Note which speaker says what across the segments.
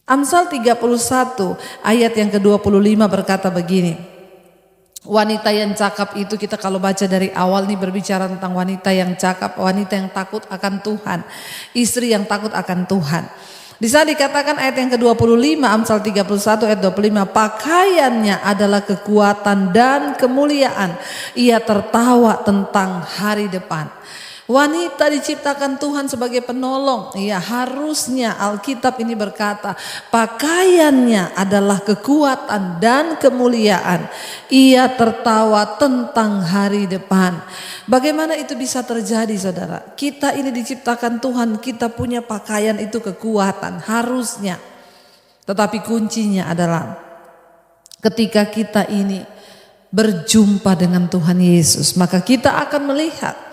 Speaker 1: Amsal 31 ayat yang ke-25 berkata begini. Wanita yang cakap itu, kita kalau baca dari awal nih berbicara tentang wanita yang cakap, wanita yang takut akan Tuhan, istri yang takut akan Tuhan. Di sana dikatakan ayat yang ke-25 Amsal 31 ayat 25, pakaiannya adalah kekuatan dan kemuliaan, ia tertawa tentang hari depan. Wanita diciptakan Tuhan sebagai penolong. Ya, harusnya Alkitab ini berkata, pakaiannya adalah kekuatan dan kemuliaan. Ia tertawa tentang hari depan. Bagaimana itu bisa terjadi, saudara? Kita ini diciptakan Tuhan, kita punya pakaian itu kekuatan, harusnya. Tetapi kuncinya adalah ketika kita ini berjumpa dengan Tuhan Yesus, maka kita akan melihat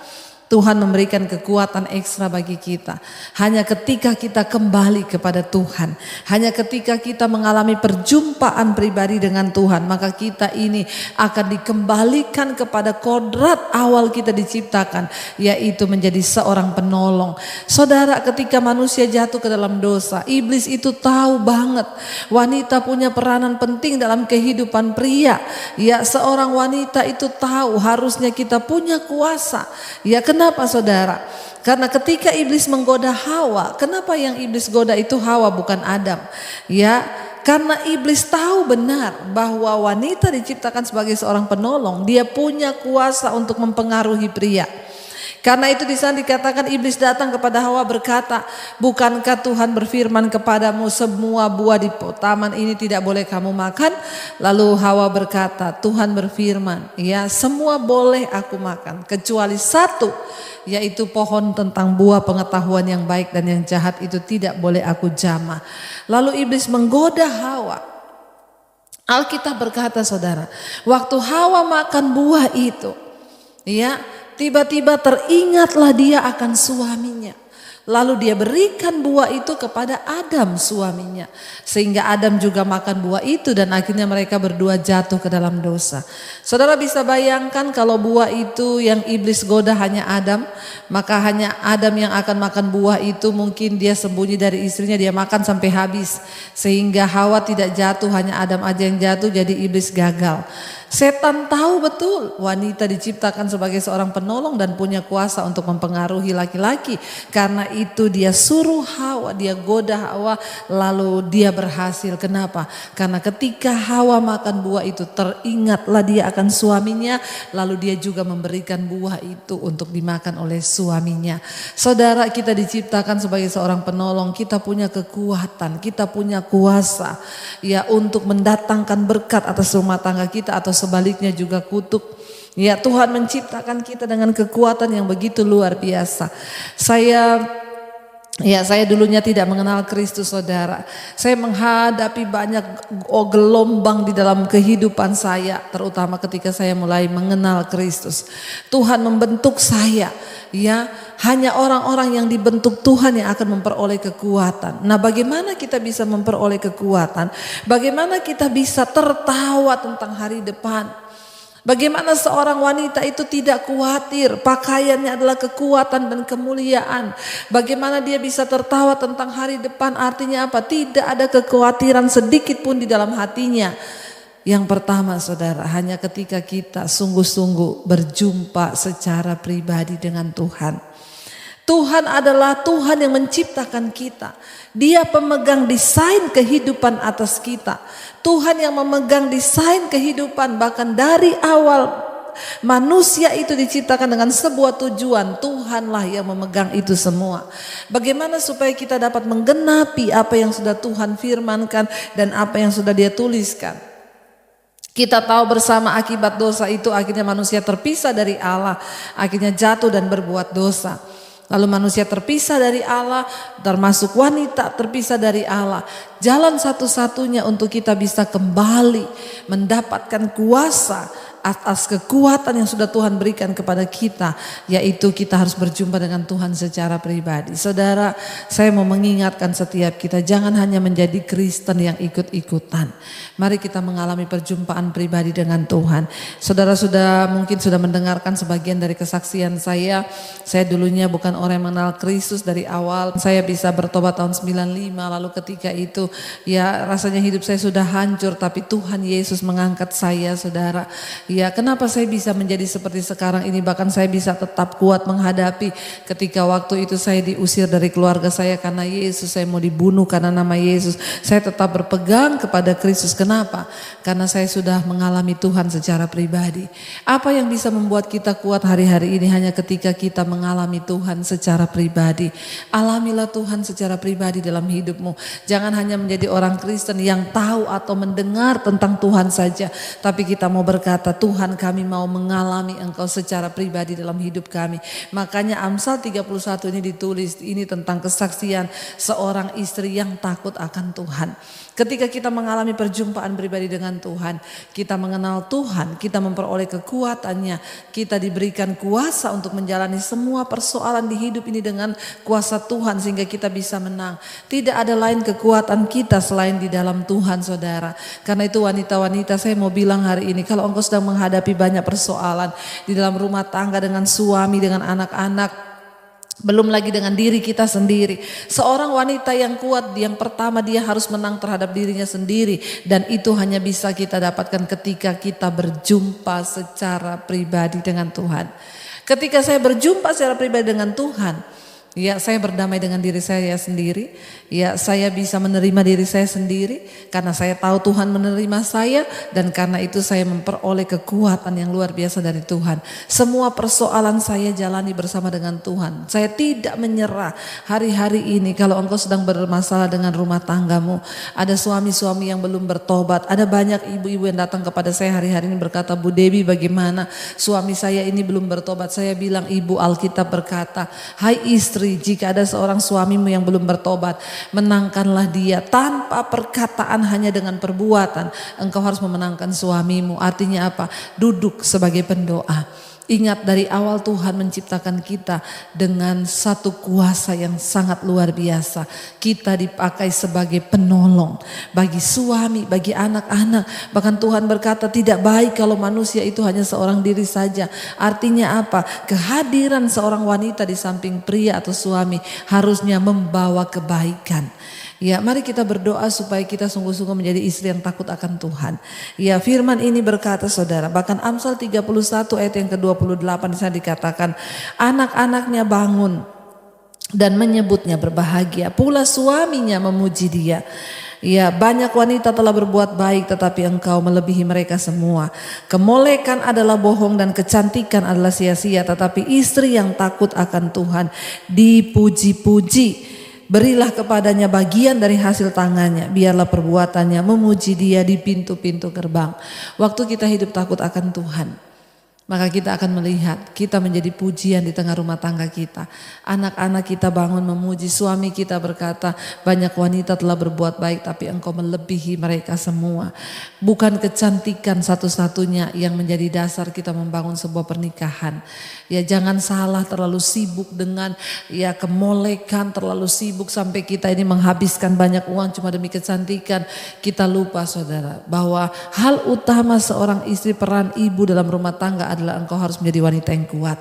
Speaker 1: Tuhan memberikan kekuatan ekstra bagi kita. Hanya ketika kita kembali kepada Tuhan, hanya ketika kita mengalami perjumpaan pribadi dengan Tuhan, maka kita ini akan dikembalikan kepada kodrat awal kita diciptakan, yaitu menjadi seorang penolong. Saudara, ketika manusia jatuh ke dalam dosa, iblis itu tahu banget wanita punya peranan penting dalam kehidupan pria. Ya, seorang wanita itu tahu harusnya kita punya kuasa. Ya, kenapa, saudara? Karena ketika iblis menggoda Hawa, kenapa yang iblis goda itu Hawa bukan Adam? Ya, karena iblis tahu benar bahwa wanita diciptakan sebagai seorang penolong, dia punya kuasa untuk mempengaruhi pria. Karena itu di sana dikatakan iblis datang kepada Hawa berkata, bukankah Tuhan berfirman kepadamu semua buah di taman ini tidak boleh kamu makan? Lalu Hawa berkata, Tuhan berfirman, ya semua boleh aku makan kecuali satu, yaitu pohon tentang buah pengetahuan yang baik dan yang jahat itu tidak boleh aku jamah. Lalu iblis menggoda Hawa. Alkitab berkata, saudara, waktu Hawa makan buah itu, ya, tiba-tiba teringatlah dia akan suaminya. Lalu dia berikan buah itu kepada Adam suaminya. Sehingga Adam juga makan buah itu dan akhirnya mereka berdua jatuh ke dalam dosa. Saudara bisa bayangkan kalau buah itu yang iblis goda hanya Adam, maka hanya Adam yang akan makan buah itu, mungkin dia sembunyi dari istrinya, dia makan sampai habis. Sehingga Hawa tidak jatuh, hanya Adam aja yang jatuh, jadi iblis gagal. Setan tahu betul wanita diciptakan sebagai seorang penolong dan punya kuasa untuk mempengaruhi laki-laki. Karena itu dia suruh Hawa, dia goda Hawa, lalu dia berhasil. Kenapa? Karena ketika Hawa makan buah itu, teringatlah dia akan suaminya, lalu dia juga memberikan buah itu untuk dimakan oleh suaminya. Saudara, kita diciptakan sebagai seorang penolong, kita punya kekuatan, kita punya kuasa ya untuk mendatangkan berkat atas rumah tangga kita atau sebaliknya juga kutuk. Ya, Tuhan menciptakan kita dengan kekuatan yang begitu luar biasa. Saya dulunya tidak mengenal Kristus, saudara. Saya menghadapi banyak gelombang di dalam kehidupan saya, terutama ketika saya mulai mengenal Kristus. Tuhan membentuk saya, ya, hanya orang-orang yang dibentuk Tuhan yang akan memperoleh kekuatan. Nah, bagaimana kita bisa memperoleh kekuatan? Bagaimana kita bisa tertawa tentang hari depan? Bagaimana seorang wanita itu tidak khawatir, pakaiannya adalah kekuatan dan kemuliaan. Bagaimana dia bisa tertawa tentang hari depan, artinya apa? Tidak ada kekhawatiran sedikit pun di dalam hatinya. Yang pertama, saudara, hanya ketika kita sungguh-sungguh berjumpa secara pribadi dengan Tuhan. Tuhan adalah Tuhan yang menciptakan kita. Dia pemegang desain kehidupan atas kita. Tuhan yang memegang desain kehidupan, bahkan dari awal manusia itu diciptakan dengan sebuah tujuan. Tuhanlah yang memegang itu semua. Bagaimana supaya kita dapat menggenapi apa yang sudah Tuhan firmankan dan apa yang sudah Dia tuliskan? Kita tahu bersama akibat dosa itu akhirnya manusia terpisah dari Allah, akhirnya jatuh dan berbuat dosa. Lalu manusia terpisah dari Allah, termasuk wanita terpisah dari Allah. Jalan satu-satunya untuk kita bisa kembali mendapatkan kuasa atas kekuatan yang sudah Tuhan berikan kepada kita, yaitu kita harus berjumpa dengan Tuhan secara pribadi. Saudara, saya mau mengingatkan setiap kita, jangan hanya menjadi Kristen yang ikut-ikutan. Mari kita mengalami perjumpaan pribadi dengan Tuhan. Saudara mungkin sudah mendengarkan sebagian dari kesaksian saya. Saya dulunya bukan orang yang mengenal Kristus dari awal. Saya bisa bertobat tahun 95, lalu ketika itu ya rasanya hidup saya sudah hancur, tapi Tuhan Yesus mengangkat saya, saudara. Ya, kenapa saya bisa menjadi seperti sekarang ini, bahkan saya bisa tetap kuat menghadapi ketika waktu itu saya diusir dari keluarga saya karena Yesus, saya mau dibunuh karena nama Yesus. Saya tetap berpegang kepada Kristus. Kenapa? Karena saya sudah mengalami Tuhan secara pribadi. Apa yang bisa membuat kita kuat hari-hari ini hanya ketika kita mengalami Tuhan secara pribadi. Alamilah Tuhan secara pribadi dalam hidupmu. Jangan hanya menjadi orang Kristen yang tahu atau mendengar tentang Tuhan saja, tapi kita mau berkata, Tuhan, kami mau mengalami Engkau secara pribadi dalam hidup kami. Makanya Amsal 31 ini ditulis, ini tentang kesaksian seorang istri yang takut akan Tuhan. Ketika kita mengalami perjumpaan pribadi dengan Tuhan, kita mengenal Tuhan, kita memperoleh kekuatannya, kita diberikan kuasa untuk menjalani semua persoalan di hidup ini dengan kuasa Tuhan sehingga kita bisa menang. Tidak ada lain kekuatan kita selain di dalam Tuhan, saudara. Karena itu wanita-wanita, saya mau bilang hari ini, kalau engkau sedang menghadapi banyak persoalan di dalam rumah tangga dengan suami, dengan anak-anak, belum lagi dengan diri kita sendiri. Seorang wanita yang kuat, yang pertama dia harus menang terhadap dirinya sendiri. Dan itu hanya bisa kita dapatkan ketika kita berjumpa secara pribadi dengan Tuhan. Ketika saya berjumpa secara pribadi dengan Tuhan, ya, saya berdamai dengan diri saya sendiri. Ya, saya bisa menerima diri saya sendiri karena saya tahu Tuhan menerima saya, dan karena itu saya memperoleh kekuatan yang luar biasa dari Tuhan. Semua persoalan saya jalani bersama dengan Tuhan. Saya tidak menyerah. Hari-hari ini kalau engkau sedang bermasalah dengan rumah tanggamu, ada suami-suami yang belum bertobat, ada banyak ibu-ibu yang datang kepada saya hari-hari ini berkata, Bu Debbie, bagaimana suami saya ini belum bertobat? Saya bilang, Ibu, Alkitab berkata, hai istri, jika ada seorang suamimu yang belum bertobat, menangkanlah dia tanpa perkataan, hanya dengan perbuatan. Engkau harus memenangkan suamimu. Artinya apa? Duduk sebagai pendoa. Ingat, dari awal Tuhan menciptakan kita dengan satu kuasa yang sangat luar biasa. Kita dipakai sebagai penolong bagi suami, bagi anak-anak. Bahkan Tuhan berkata tidak baik kalau manusia itu hanya seorang diri saja. Artinya apa? Kehadiran seorang wanita di samping pria atau suami harusnya membawa kebaikan. Ya, mari kita berdoa supaya kita sungguh-sungguh menjadi istri yang takut akan Tuhan. Ya, firman ini berkata, saudara, bahkan Amsal 31 ayat yang ke-28 di sana dikatakan, anak-anaknya bangun dan menyebutnya berbahagia, pula suaminya memuji dia. Ya, banyak wanita telah berbuat baik, tetapi engkau melebihi mereka semua. Kemolekan adalah bohong dan kecantikan adalah sia-sia, tetapi istri yang takut akan Tuhan dipuji-puji. Berilah kepadanya bagian dari hasil tangannya, biarlah perbuatannya memuji dia di pintu-pintu gerbang. Waktu kita hidup takut akan Tuhan, maka kita akan melihat kita menjadi pujian di tengah rumah tangga kita. Anak-anak kita bangun memuji, suami kita berkata, banyak wanita telah berbuat baik tapi engkau melebihi mereka semua. Bukan kecantikan satu-satunya yang menjadi dasar kita membangun sebuah pernikahan. Ya, jangan salah, terlalu sibuk dengan ya kemolekan, terlalu sibuk sampai kita ini menghabiskan banyak uang cuma demi kecantikan. Kita lupa, saudara, bahwa hal utama seorang istri, peran ibu dalam rumah tangga adalah engkau harus menjadi wanita yang kuat.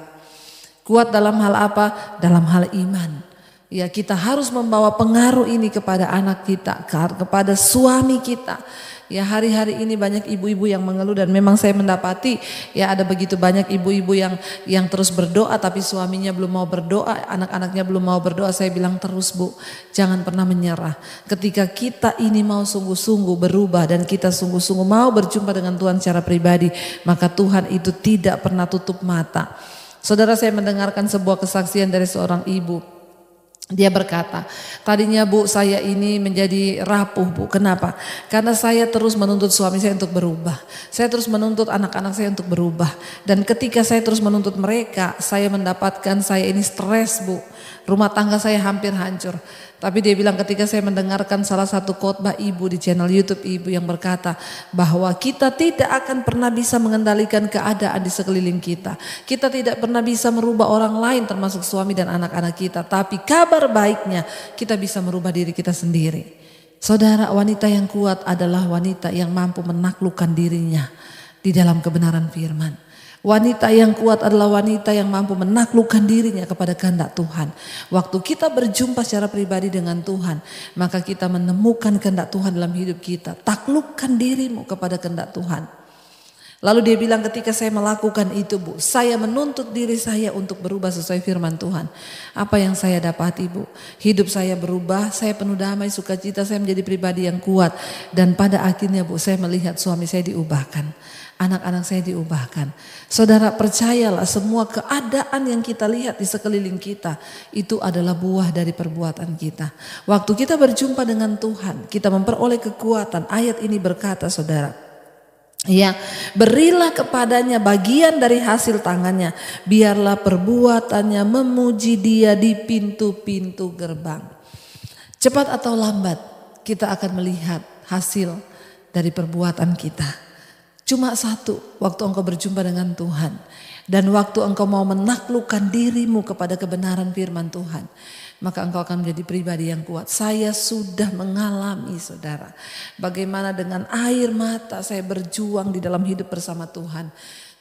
Speaker 1: Kuat dalam hal apa? Dalam hal iman. Ya, kita harus membawa pengaruh ini kepada anak kita, kepada suami kita. Ya, hari-hari ini banyak ibu-ibu yang mengeluh, dan memang saya mendapati ya ada begitu banyak ibu-ibu yang terus berdoa tapi suaminya belum mau berdoa, anak-anaknya belum mau berdoa. Saya bilang terus, Bu, jangan pernah menyerah. Ketika kita ini mau sungguh-sungguh berubah dan kita sungguh-sungguh mau berjumpa dengan Tuhan secara pribadi, maka Tuhan itu tidak pernah tutup mata. Saudara, saya mendengarkan sebuah kesaksian dari seorang ibu. Dia berkata, tadinya Bu, saya ini menjadi rapuh, Bu. Kenapa? Karena saya terus menuntut suami saya untuk berubah. Saya terus menuntut anak-anak saya untuk berubah. Dan ketika saya terus menuntut mereka, saya mendapatkan saya ini stres, Bu. Rumah tangga saya hampir hancur. Tapi dia bilang ketika saya mendengarkan salah satu khotbah ibu di channel YouTube ibu yang berkata bahwa kita tidak akan pernah bisa mengendalikan keadaan di sekeliling kita. Kita tidak pernah bisa merubah orang lain termasuk suami dan anak-anak kita. Tapi kabar baiknya kita bisa merubah diri kita sendiri. Saudara, wanita yang kuat adalah wanita yang mampu menaklukkan dirinya di dalam kebenaran firman. Wanita yang kuat adalah wanita yang mampu menaklukkan dirinya kepada kehendak Tuhan. Waktu kita berjumpa secara pribadi dengan Tuhan, maka kita menemukan kehendak Tuhan dalam hidup kita. Taklukkan dirimu kepada kehendak Tuhan. Lalu dia bilang ketika saya melakukan itu Bu, saya menuntut diri saya untuk berubah sesuai firman Tuhan. Apa yang saya dapati Bu? Hidup saya berubah, saya penuh damai, sukacita, saya menjadi pribadi yang kuat. Dan pada akhirnya Bu, saya melihat suami saya diubahkan. Anak-anak saya diubahkan. Saudara, percayalah semua keadaan yang kita lihat di sekeliling kita itu adalah buah dari perbuatan kita. Waktu kita berjumpa dengan Tuhan, kita memperoleh kekuatan. Ayat ini berkata saudara, ya, berilah kepadanya bagian dari hasil tangannya, biarlah perbuatannya memuji dia di pintu-pintu gerbang. Cepat atau lambat kita akan melihat hasil dari perbuatan kita. Cuma satu, waktu engkau berjumpa dengan Tuhan dan waktu engkau mau menaklukkan dirimu kepada kebenaran firman Tuhan, maka engkau akan menjadi pribadi yang kuat. Saya sudah mengalami saudara, bagaimana dengan air mata saya berjuang di dalam hidup bersama Tuhan.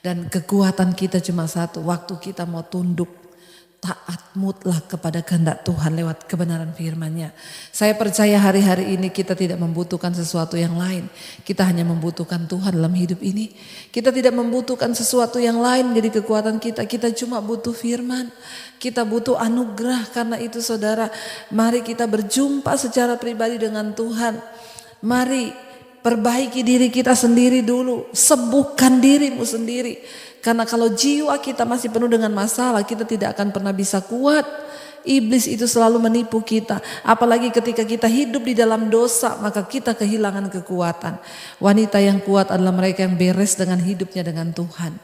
Speaker 1: Dan kekuatan kita cuma satu, waktu kita mau tunduk taat mutlak kepada kehendak Tuhan lewat kebenaran firman-Nya. Saya percaya hari-hari ini kita tidak membutuhkan sesuatu yang lain. Kita hanya membutuhkan Tuhan dalam hidup ini. Kita tidak membutuhkan sesuatu yang lain menjadi kekuatan kita. Kita cuma butuh firman. Kita butuh anugerah. Karena itu saudara, mari kita berjumpa secara pribadi dengan Tuhan. Mari perbaiki diri kita sendiri dulu. Sembuhkan dirimu sendiri. Karena kalau jiwa kita masih penuh dengan masalah, kita tidak akan pernah bisa kuat. Iblis itu selalu menipu kita. Apalagi ketika kita hidup di dalam dosa, maka kita kehilangan kekuatan. Wanita yang kuat adalah mereka yang beres dengan hidupnya dengan Tuhan.